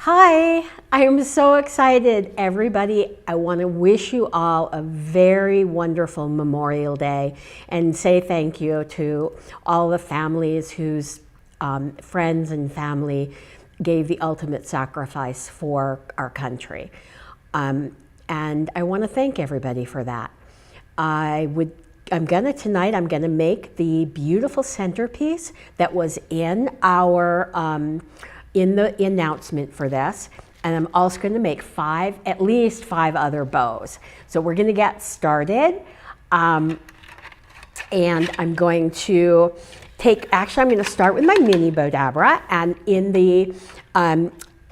Hi, I am so excited. Everybody, I want to wish you all a very wonderful Memorial Day and say thank you to all the families whose friends and family gave the ultimate sacrifice for our country. And I want to thank everybody for that. Tonight I'm gonna make the beautiful centerpiece that was in our in the announcement for this, and I'm also going to make at least five other bows. So we're going to get started, and I'm going to I'm going to start with my mini Bowdabra, and in the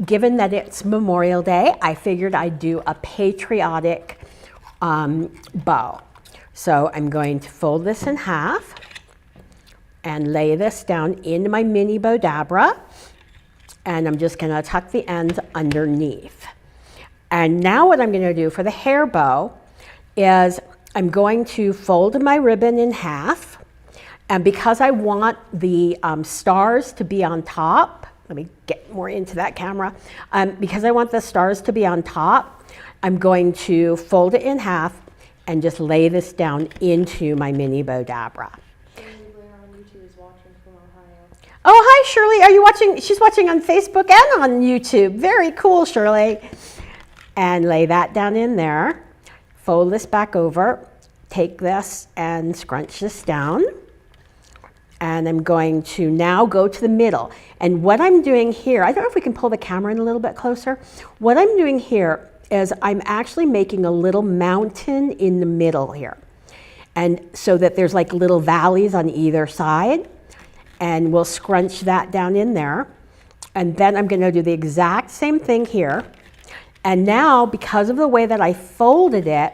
given that it's Memorial Day, I figured I'd do a patriotic bow. So I'm going to fold this in half and lay this down into my mini Bowdabra. And I'm just going to tuck the ends underneath. And now what I'm going to do for the hair bow is I'm going to fold my ribbon in half. And because I want the stars to be on top, let me get more into that camera. Because I want the stars to be on top, I'm going to fold it in half and just lay this down into my mini Bowdabra. Oh, hi, Shirley. Are you watching? She's watching on Facebook and on YouTube. Very cool, Shirley. And lay that down in there. Fold this back over. Take this and scrunch this down. And I'm going to now go to the middle. And what I'm doing here, I don't know if we can pull the camera in a little bit closer. What I'm doing here is I'm actually making a little mountain in the middle here. And so that there's like little valleys on either side. And we'll scrunch that down in there. And then I'm going to do the exact same thing here. And now, because of the way that I folded it,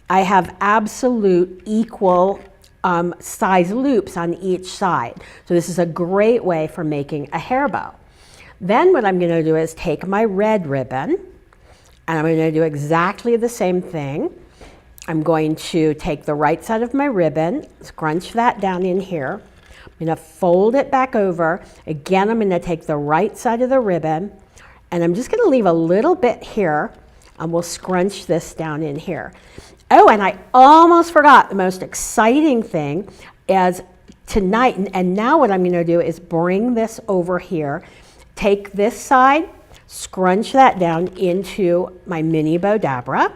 I have absolute equal size loops on each side. So this is a great way for making a hair bow. Then what I'm going to do is take my red ribbon, and I'm going to do exactly the same thing. I'm going to take the right side of my ribbon, scrunch that down in here. I'm going to fold it back over. Again, I'm going to take the right side of the ribbon, and I'm just going to leave a little bit here, and we'll scrunch this down in here. Oh, and I almost forgot the most exciting thing is tonight, and now what I'm going to do is bring this over here, take this side, scrunch that down into my mini Bowdabra,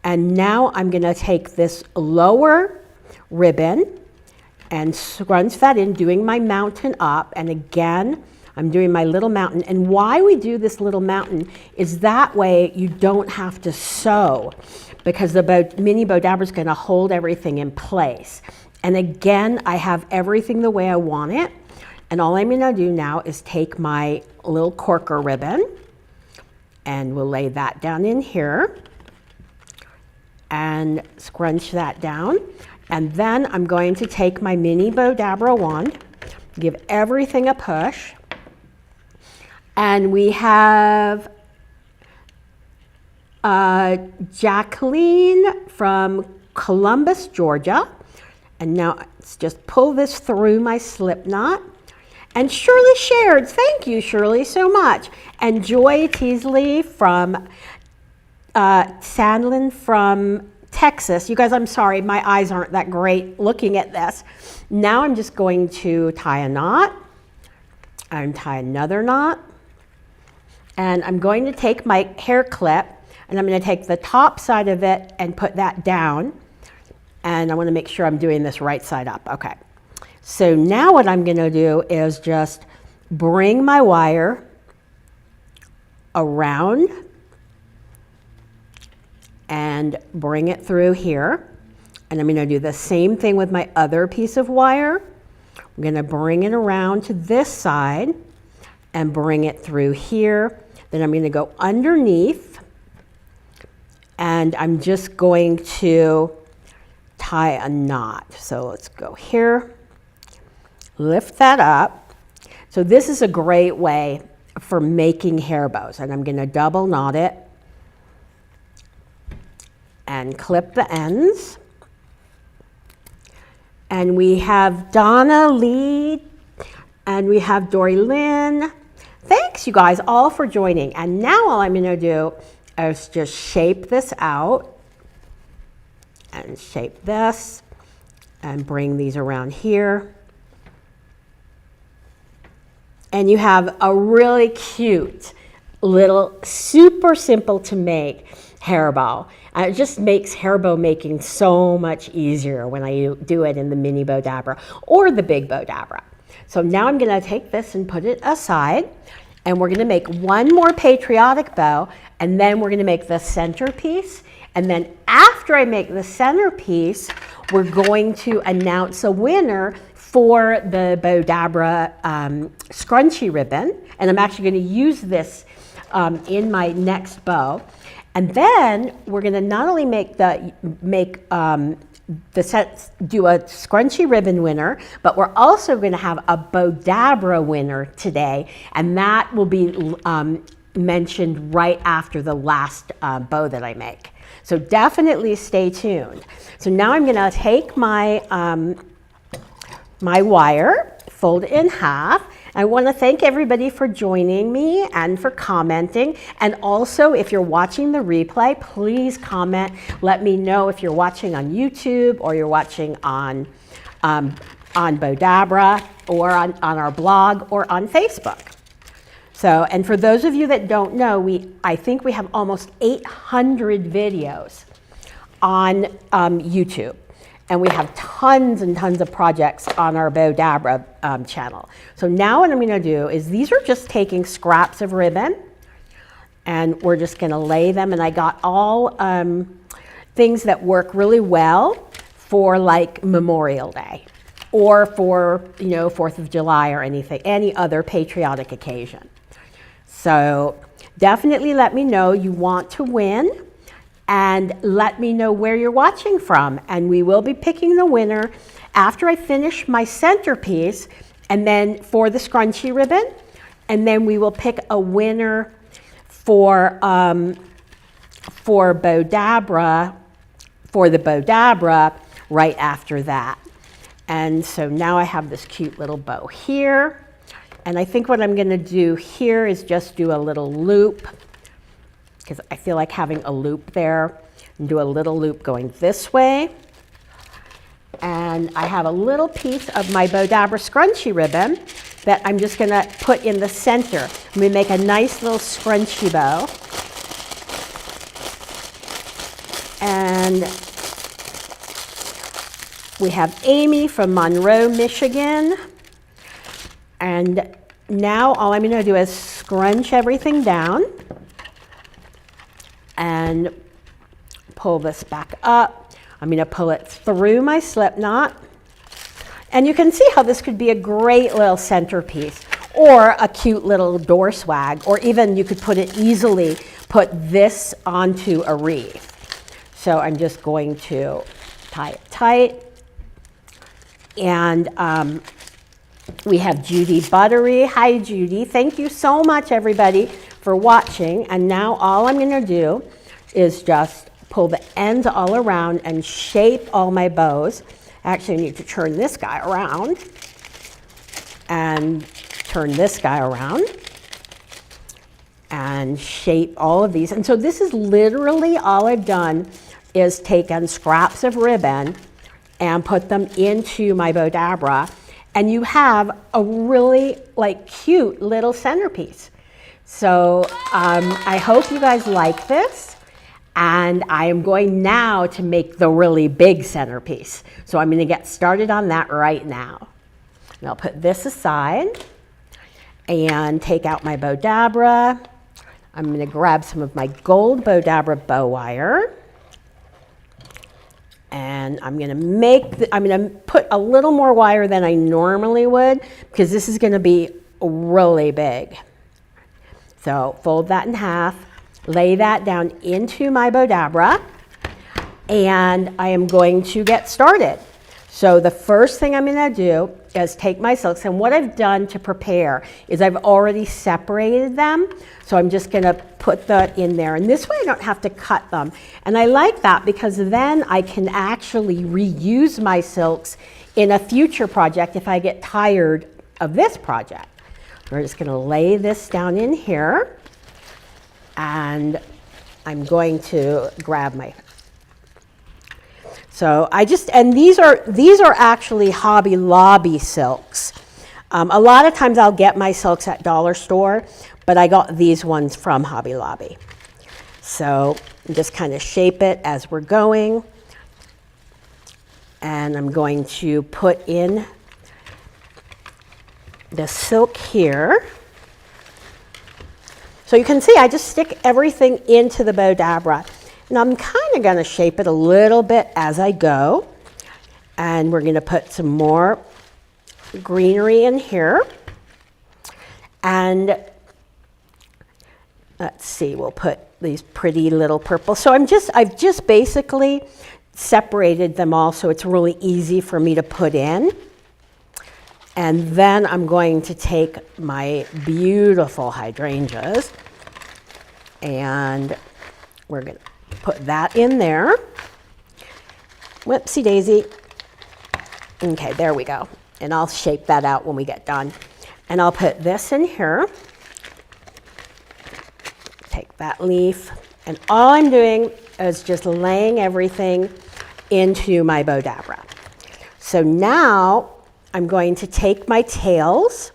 and now I'm going to take this lower ribbon and scrunch that in, doing my mountain up. And again, I'm doing my little mountain. And why we do this little mountain is that way you don't have to sew, because the mini Bowdabra is going to hold everything in place. And again, I have everything the way I want it. And all I'm going to do now is take my little corker ribbon, and we'll lay that down in here and scrunch that down. And then I'm going to take my mini Bowdabra wand, give everything a push. And we have Jacqueline from Columbus, Georgia. And now let's just pull this through my slip knot. And Shirley shared. Thank you, Shirley, so much. And Joy Teasley from Sandler from Texas. You guys, I'm sorry, my eyes aren't that great looking at this. Now I'm just going to tie a knot and tie another knot. And I'm going to take my hair clip, and I'm going to take the top side of it and put that down. And I want to make sure I'm doing this right side up. Okay. So now what I'm going to do is just bring my wire around and bring it through here. And I'm going to do the same thing with my other piece of wire. I'm going to bring it around to this side and bring it through here. Then I'm going to go underneath, and I'm just going to tie a knot. So let's go here, lift that up. So this is a great way for making hair bows. And I'm going to double knot it and clip the ends. And we have Donna Lee, and we have Dory Lynn, Thanks, you guys, all for joining. And now all I'm going to do is just shape this out and shape this and bring these around here. And you have a really cute little, super simple to make hair bow. And it just makes hair bow making so much easier when I do it in the mini Bowdabra or the big Bowdabra. So now I'm going to take this and put it aside, and we're going to make one more patriotic bow, and then we're going to make the centerpiece. And then after I make the centerpiece, we're going to announce a winner for the Bowdabra scrunchy ribbon. And I'm actually going to use this in my next bow. And then we're going to not only do a scrunchy ribbon winner, but we're also going to have a Bowdabra winner today, and that will be mentioned right after the last bow that I make. So definitely stay tuned. So now I'm going to take my my wire, fold it in half. I want to thank everybody for joining me and for commenting. And also, if you're watching the replay, please comment. Let me know if you're watching on YouTube or you're watching on Bowdabra or on our blog or on Facebook. So, and for those of you that don't know, I think we have almost 800 videos on YouTube. And we have tons and tons of projects on our Bowdabra channel. So now what I'm going to do is these are just taking scraps of ribbon, and we're just going to lay them. And I got all things that work really well for like Memorial Day or for 4th of July or any other patriotic occasion. So definitely let me know you want to win. And let me know where you're watching from. And we will be picking the winner after I finish my centerpiece, and then for the scrunchy ribbon. And then we will pick a winner for Bowdabra, for the Bowdabra right after that. And so now I have this cute little bow here. And I think what I'm going to do here is just do a little loop, because I feel like having a loop there, and do a little loop going this way. And I have a little piece of my Bowdabra scrunchy ribbon that I'm just going to put in the center. I'm going to make a nice little scrunchy bow. And we have Amy from Monroe, Michigan. And now all I'm going to do is scrunch everything down and pull this back up. I'm going to pull it through my slip knot. And you can see how this could be a great little centerpiece or a cute little door swag, or even you could easily put this onto a wreath. So I'm just going to tie it tight. And we have Judy Buttery. Hi, Judy. Thank you so much, everybody, for watching. And now all I'm going to do is just pull the ends all around and shape all my bows. Actually, I need to turn this guy around and turn this guy around and shape all of these. And so this is literally all I've done is taken scraps of ribbon and put them into my Bowdabra. And you have a really cute little centerpiece. So I hope you guys like this. And I am going now to make the really big centerpiece. So I'm going to get started on that right now. And I'll put this aside and take out my Bowdabra. I'm going to grab some of my gold Bowdabra bow wire. And I'm going to put a little more wire than I normally would, because this is going to be really big. So fold that in half, lay that down into my Bowdabra, and I am going to get started. So the first thing I'm going to do is take my silks, and what I've done to prepare is I've already separated them. So I'm just going to put that in there, and this way I don't have to cut them. And I like that because then I can actually reuse my silks in a future project if I get tired of this project. We're just going to lay this down in here, and I'm going to grab my. So and these are actually Hobby Lobby silks. A lot of times I'll get my silks at dollar store, but I got these ones from Hobby Lobby. So just kind of shape it as we're going. And I'm going to put in the silk here. So you can see I just stick everything into the Bowdabra. And I'm kind of going to shape it a little bit as I go. And we're going to put some more greenery in here. And let's see, we'll put these pretty little purple. So I've just basically separated them all so it's really easy for me to put in. And then I'm going to take my beautiful hydrangeas and we're going to put that in there. Whoopsie daisy. Okay, there we go. And I'll shape that out when we get done. And I'll put this in here. Take that leaf. And all I'm doing is just laying everything into my Bowdabra. So now I'm going to take my tails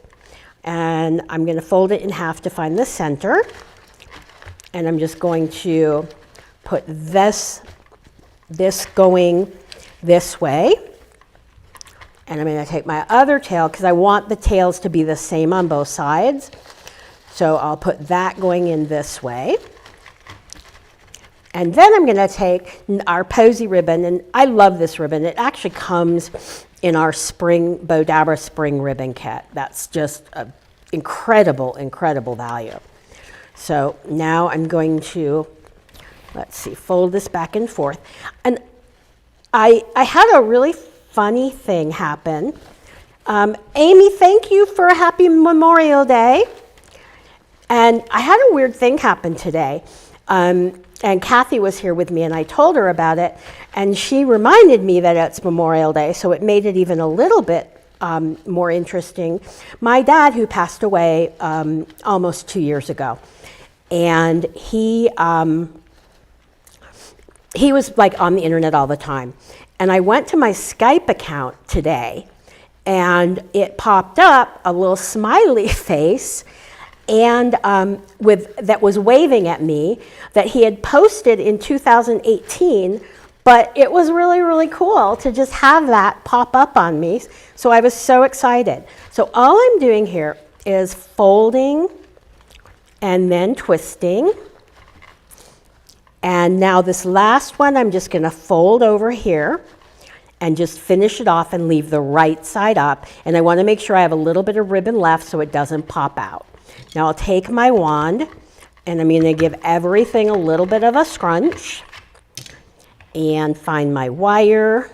and I'm going to fold it in half to find the center. And I'm just going to put this going this way. And I'm going to take my other tail because I want the tails to be the same on both sides. So I'll put that going in this way. And then I'm going to take our posy ribbon, and I love this ribbon. It actually comes in our Bowdabra spring ribbon kit. That's just an incredible, incredible value. So now I'm going to, let's see, fold this back and forth. And I had a really funny thing happen. Amy, thank you for a happy Memorial Day. And I had a weird thing happen today. And Kathy was here with me, and I told her about it, and she reminded me that it's Memorial Day, so it made it even a little bit more interesting. My dad, who passed away almost 2 years ago, and he was like on the internet all the time. And I went to my Skype account today, and it popped up a little smiley face and that was waving at me that he had posted in 2018, but it was really, really cool to just have that pop up on me. So I was so excited. So all I'm doing here is folding and then twisting. And now this last one, I'm just going to fold over here and just finish it off and leave the right side up. And I want to make sure I have a little bit of ribbon left so it doesn't pop out. Now I'll take my wand and I'm going to give everything a little bit of a scrunch and find my wire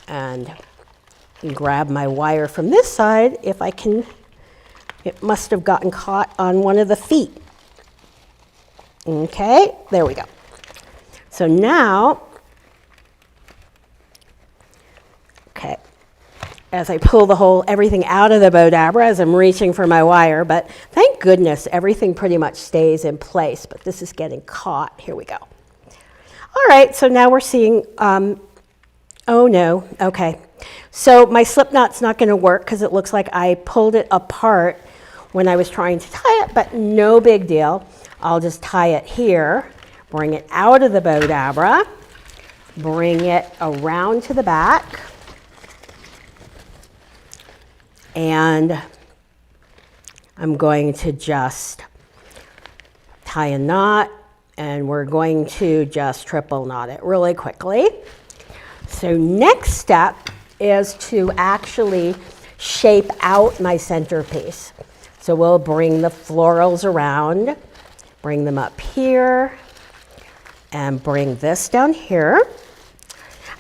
and grab my wire from this side if I can. It must have gotten caught on one of the feet. Okay, there we go. So now, okay, as I pull everything out of the Bowdabra as I'm reaching for my wire, but thank goodness everything pretty much stays in place, but this is getting caught. Here we go. All right, so now we're seeing, oh no, okay. So my slip knot's not gonna work because it looks like I pulled it apart when I was trying to tie it, but no big deal. I'll just tie it here, bring it out of the Bowdabra, bring it around to the back, and I'm going to just tie a knot, and we're going to just triple knot it really quickly. So next step is to actually shape out my centerpiece. So we'll bring the florals around, bring them up here, and bring this down here.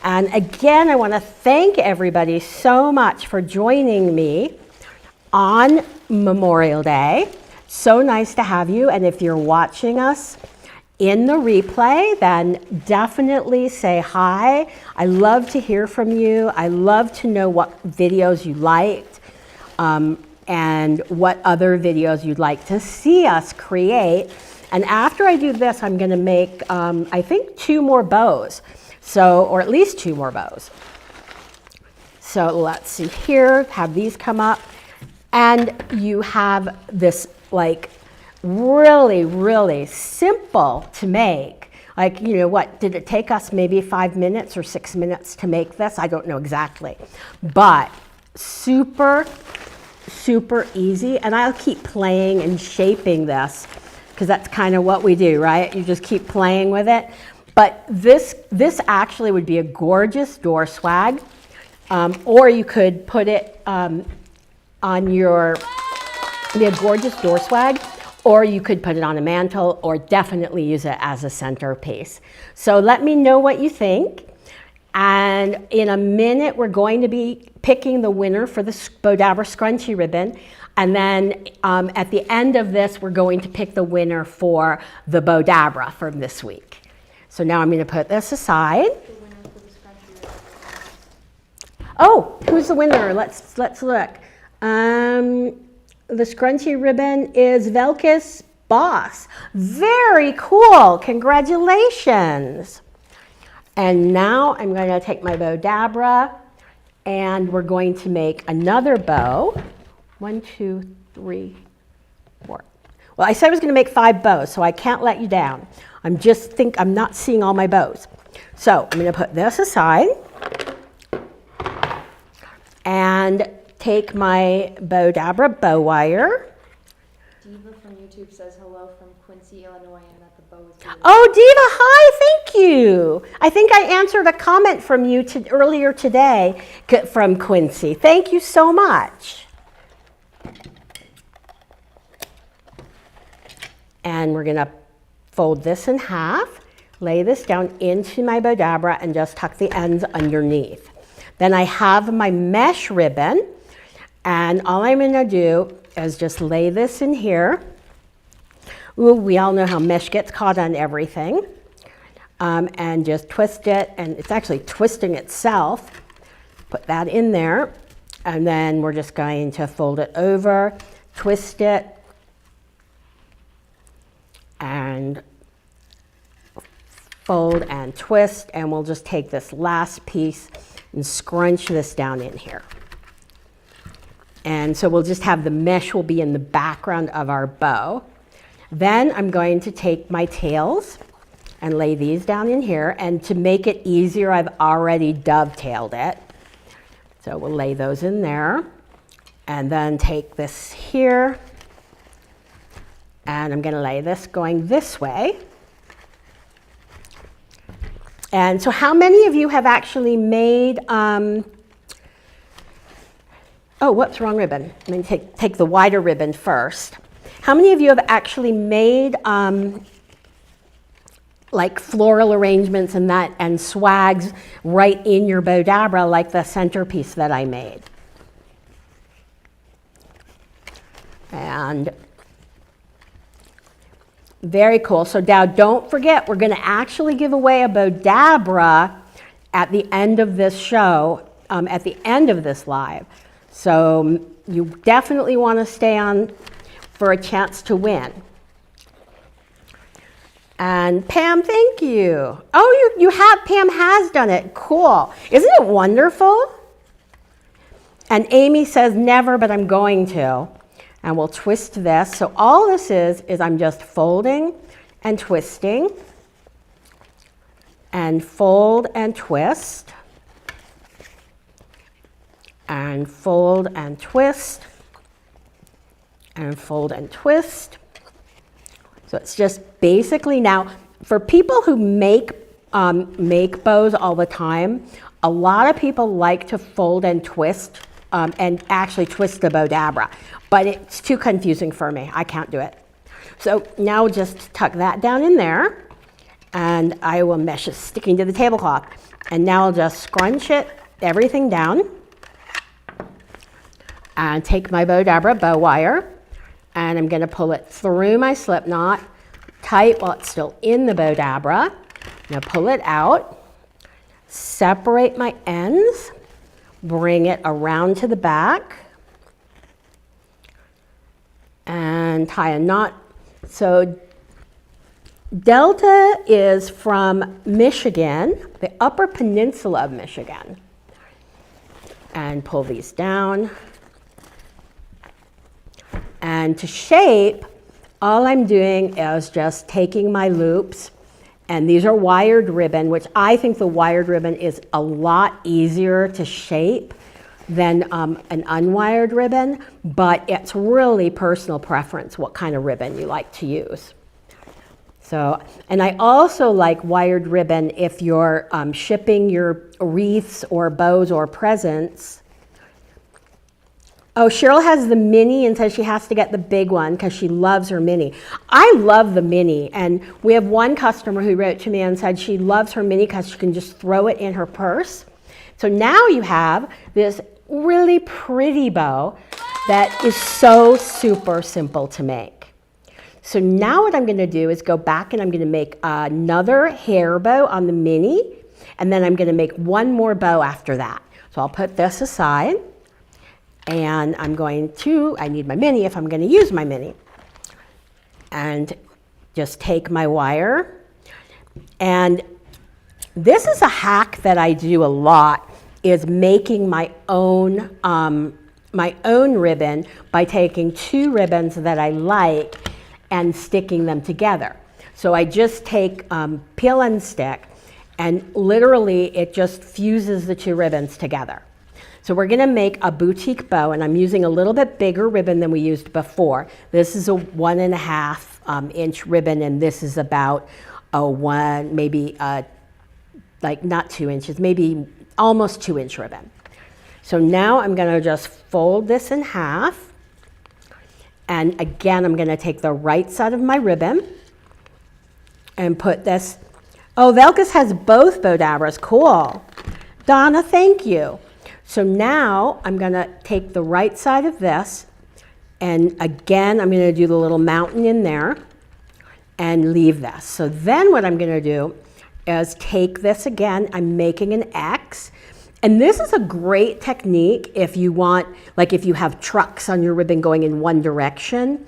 And again, I want to thank everybody so much for joining me on Memorial Day. So nice to have you. And if you're watching us in the replay, then definitely say hi. I love to hear from you. I love to know what videos you liked. and what other videos you'd like to see us create. And after I do this, I'm going to make, I think, 2 more bows. So, or at least 2 more bows. So let's see here, have these come up. And you have this like really, really simple to make. Like, you know, what, did it take us maybe 5 minutes or 6 minutes to make this? I don't know exactly. But super, super easy. And I'll keep playing and shaping this because that's kind of what we do, right? You just keep playing with it. But this actually would be a gorgeous door swag. Or you could put it on your, be a gorgeous door swag, or you could put it on a mantle, or definitely use it as a centerpiece. So let me know what you think. And in a minute, we're going to be picking the winner for the Bowdabra scrunchie ribbon. And then at the end of this, we're going to pick the winner for the Bowdabra from this week. So now I'm going to put this aside. Oh, who's the winner? Let's look. The scrunchie ribbon is Velkus Boss. Very cool. Congratulations. And now I'm going to take my Bowdabra and we're going to make another bow. 1, 2, 3, 4. Well, I said I was going to make 5 bows, so I can't let you down. I'm not seeing all my bows. So I'm going to put this aside and take my Bowdabra bow wire. Diva from YouTube says hello from Quincy, Illinois, and that the bow is beautiful. Oh, Diva, hi, thank you. I think I answered a comment from you earlier today from Quincy. Thank you so much. And we're going to fold this in half, lay this down into my Bowdabra, and just tuck the ends underneath. Then I have my mesh ribbon, and all I'm going to do is just lay this in here. Ooh, we all know how mesh gets caught on everything. And just twist it, and it's actually twisting itself. Put that in there, and then we're just going to fold it over, twist it, and fold and twist, and we'll just take this last piece and scrunch this down in here. And so we'll just have the mesh will be in the background of our bow. Then I'm going to take my tails and lay these down in here, and to make it easier, I've already dovetailed it. So we'll lay those in there, and then take this here, and I'm going to lay this going this way. And so how many of you have actually made, oh, whoops, wrong ribbon. Let me take the wider ribbon first. How many of you have actually made like floral arrangements and swags right in your Bowdabra, like the centerpiece that I made? And very cool. So now don't forget, we're going to actually give away a Bowdabra at the end of this show, at the end of this live. So you definitely want to stay on for a chance to win. And Pam, thank you. Oh, you have, Pam has done it. Cool. Isn't it wonderful? And Amy says never, but I'm going to. And we'll twist this. So all this is I'm just folding and twisting, and fold and twist, and fold and twist, and fold and twist. So it's just basically, now for people who make bows all the time, a lot of people like to fold and twist and actually twist the Bowdabra, but it's too confusing for me. I can't do it. So now just tuck that down in there, and I will mesh it sticking to the tablecloth. And now I'll just scrunch it, everything down, and take my Bowdabra bow wire, and I'm going to pull it through my slip knot tight while it's still in the Bowdabra. Now pull it out, separate my ends, bring it around to the back, and tie a knot. So Delta is from Michigan, the Upper Peninsula of Michigan. And pull these down. And to shape, all I'm doing is just taking my loops, and these are wired ribbon, which I think the wired ribbon is a lot easier to shape than an unwired ribbon, but it's really personal preference what kind of ribbon you like to use. So, and I also like wired ribbon if you're shipping your wreaths or bows or presents. Oh, Cheryl has the mini and says she has to get the big one because she loves her mini. I love the mini, and we have one customer who wrote to me and said she loves her mini because she can just throw it in her purse. So now you have this really pretty bow that is so super simple to make. So now what I'm going to do is go back and I'm going to make another hair bow on the mini, and then I'm going to make one more bow after that. So I'll put this aside. And I need my mini if I'm going to use my mini. And just take my wire. And this is a hack that I do a lot, is making my own ribbon by taking two ribbons that I like and sticking them together. So I just take peel and stick, and literally it just fuses the two ribbons together. So we're going to make a boutique bow, and I'm using a little bit bigger ribbon than we used before. This is a 1.5 inch ribbon, and this is about like not 2 inches, maybe almost 2 inch ribbon. So now I'm going to just fold this in half, and again I'm going to take the right side of my ribbon and put this. Oh, Velkus has both Bowdabras. Cool. Donna, thank you. So now I'm going to take the right side of this, and again I'm going to do the little mountain in there and leave this. So then what I'm going to do is take this again, I'm making an X, and this is a great technique if you want, like if you have trucks on your ribbon going in one direction,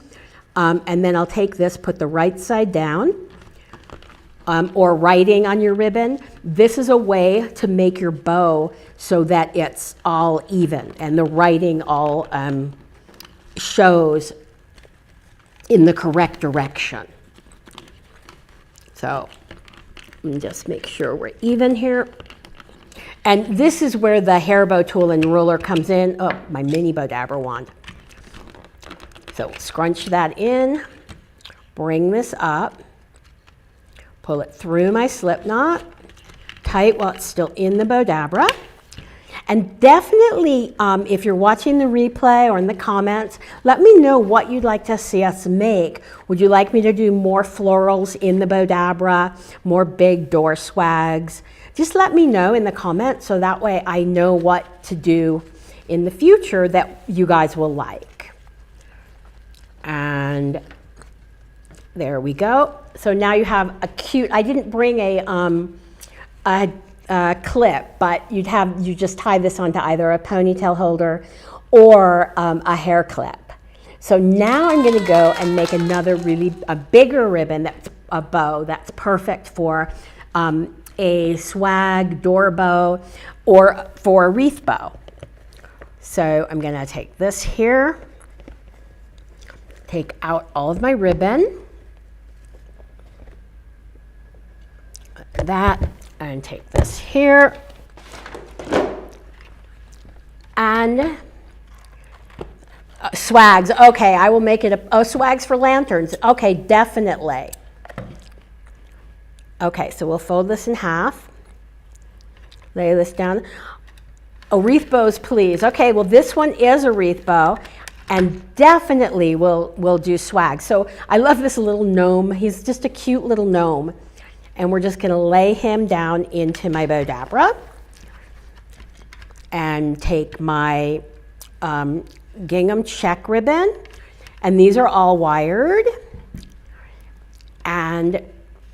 and then I'll take this, put the right side down, or writing on your ribbon. This is a way to make your bow so that it's all even and the writing all shows in the correct direction. So let me just make sure we're even here. And this is where the hair bow tool and ruler comes in. Oh, my mini Bowdabra wand. So scrunch that in, bring this up, pull it through my slip knot, tight while it's still in the Bowdabra. And definitely, if you're watching the replay or in the comments, let me know what you'd like to see us make. Would you like me to do more florals in the Bowdabra, more big door swags? Just let me know in the comments so that way I know what to do in the future that you guys will like. And there we go. So now you have a cute, I didn't bring a clip, but you just tie this onto either a ponytail holder or a hair clip. So now I'm going to go and make a bigger ribbon, that's a bow that's perfect for a swag door bow or for a wreath bow. So I'm going to take this here, take out all of my ribbon, that, and take this here, and swags. Okay, I will make it swags for lanterns. Okay, definitely. Okay, so we'll fold this in half, lay this down. Oh, wreath bows, please. Okay, well this one is a wreath bow, and definitely we'll do swag. So I love this little gnome. He's just a cute little gnome. And we're just going to lay him down into my Bowdabra and take my gingham check ribbon, and these are all wired, and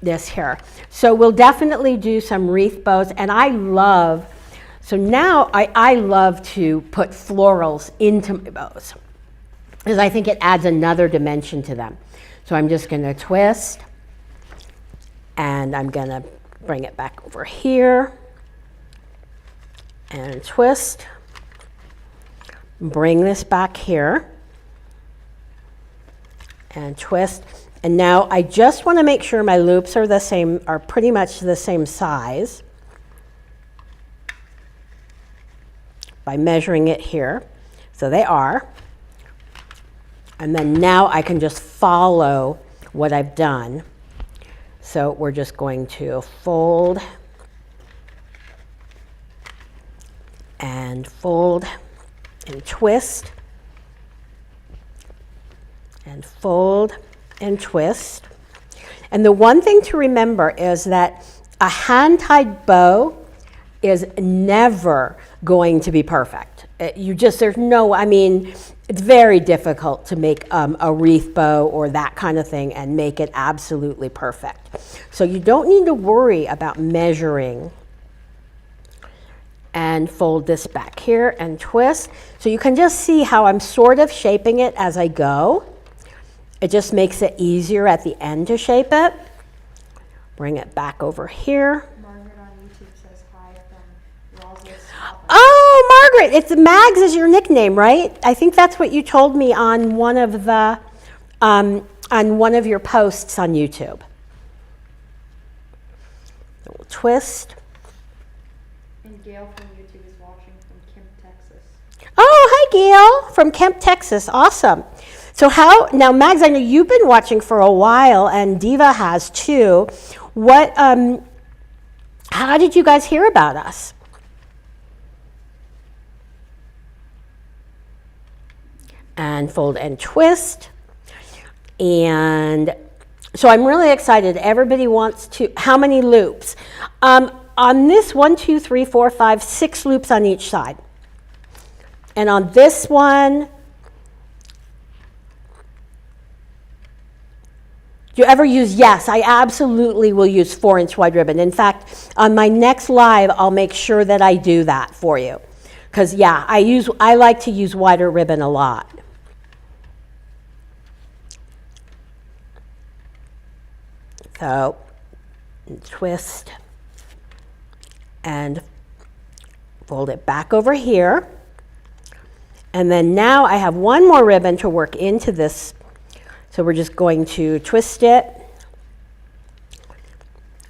this here. So we'll definitely do some wreath bows, and so now I love to put florals into my bows. because I think it adds another dimension to them. So I'm just going to twist, and I'm going to bring it back over here, and twist, bring this back here, and twist. And now I just want to make sure my loops are the same, are pretty much the same size by measuring it here. So they are. And then now I can just follow what I've done. So we're just going to fold and fold and twist and fold and twist. And the one thing to remember is that a hand-tied bow is never going to be perfect. There's no, I mean, it's very difficult to make a wreath bow or that kind of thing and make it absolutely perfect. So you don't need to worry about measuring. And fold this back here and twist. So you can just see how I'm sort of shaping it as I go. It just makes it easier at the end to shape it. Bring it back over here. Margaret on YouTube says hi from Roslyn. Oh, Margaret, it's Mags is your nickname, right? I think that's what you told me on one of the on one of your posts on YouTube. So we'll twist. And Gail from YouTube is watching from Kemp, Texas. Oh, hi Gail from Kemp, Texas. Awesome. So now Mags, I know you've been watching for a while and Diva has too. How did you guys hear about us? And fold and twist. And so I'm really excited. Everybody wants to, how many loops? On this 1, 2, 3, 4, 5, 6 loops on each side. And on this one, do you ever use, yes, I absolutely will use 4-inch wide ribbon. In fact, on my next live, I'll make sure that I do that for you. Because yeah, I like to use wider ribbon a lot. So, twist and fold it back over here. And then now I have one more ribbon to work into this. So we're just going to twist it,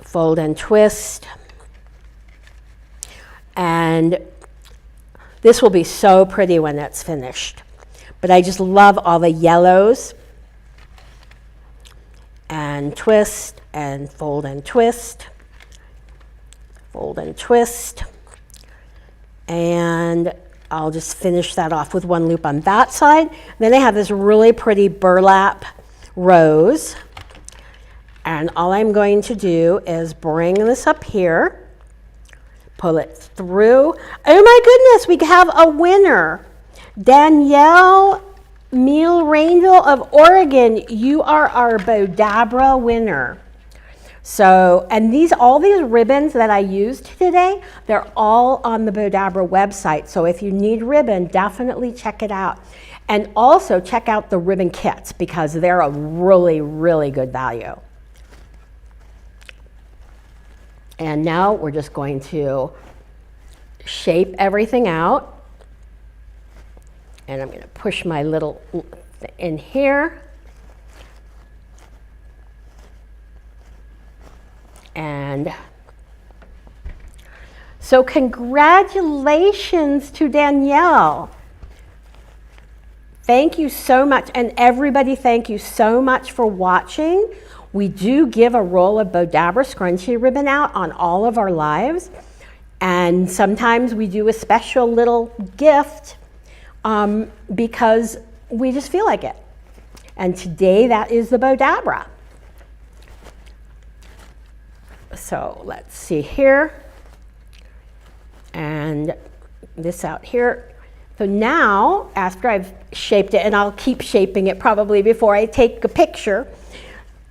fold and twist. And this will be so pretty when it's finished. But I just love all the yellows. And twist and fold and twist. Fold and twist. And I'll just finish that off with one loop on that side. Then I have this really pretty burlap rose. And all I'm going to do is bring this up here, pull it through. Oh my goodness, we have a winner. Danielle Meal Rainville of Oregon, you are our Bowdabra winner. So, and all these ribbons that I used today, they're all on the Bowdabra website. So if you need ribbon, definitely check it out. And also check out the ribbon kits because they're a really, really good value. And now we're just going to shape everything out. And I'm going to push my little in here. And so congratulations to Danielle. Thank you so much. And everybody, thank you so much for watching. We do give a roll of Bowdabra scrunchie ribbon out on all of our lives. And sometimes we do a special little gift because we just feel like it. And today that is the Bowdabra. So let's see here. And this out here. So now, after I've shaped it, and I'll keep shaping it probably before I take a picture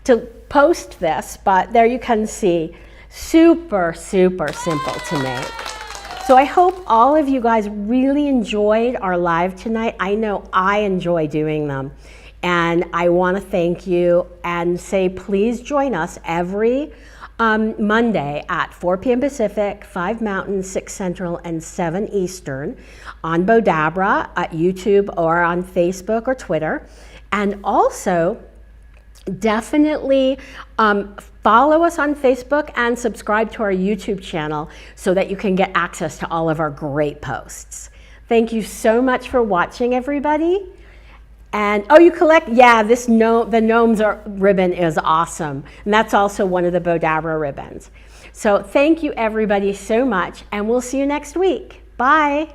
to post this, but there you can see, super, super simple to make. So I hope all of you guys really enjoyed our live tonight. I know I enjoy doing them. And I want to thank you and say please join us every Monday at 4 p.m. Pacific, 5 Mountain, 6 Central, and 7 Eastern on Bowdabra at YouTube or on Facebook or Twitter. And also, definitely follow us on Facebook and subscribe to our YouTube channel so that you can get access to all of our great posts. Thank you so much for watching, everybody. And oh, you collect, yeah, the gnomes ribbon is awesome. And that's also one of the Bowdabra ribbons. So thank you everybody so much, and we'll see you next week. Bye.